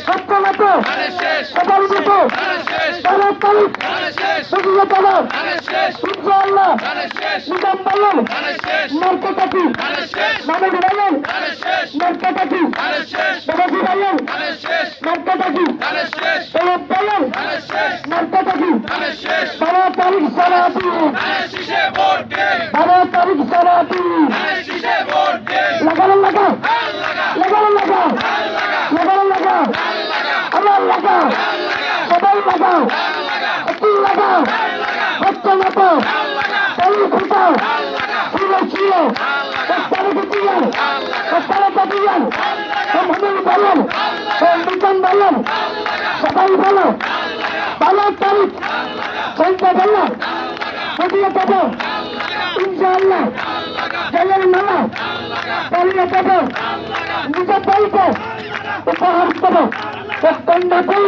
সত্যনত সবার মতো 12 তারিখ সজিয়ে চলো ইনশাআল্লাহ নিজাম বললেন মার্কেটাকি মানব বললেন মার্কেটাকি বাবাজি বললেন মার্কেটাকি সৈয়দ বললেন মার্কেটাকি 12 তারিখ সারাতি 12 তারিখ সারাতি লাগানো লাগাও লাগানো লাগাও লাগানো লাগাও আমার লাগাও সবাই লাগাও একটু লাগাও হত্যা লাগাও তালি ফুটাও ছিলো ছিলো তারিখে দিলেন তারিখে দিলেন মহান বলেন মিজান বলেন সবাই বলো 12 তারিখ সন্ধ্যা বললেন বুঝিয়ে দেবো ইনশাআল্লাহ জয়ের মালা চালিয়ে দেবো নিজের দলকে উপহার দেবো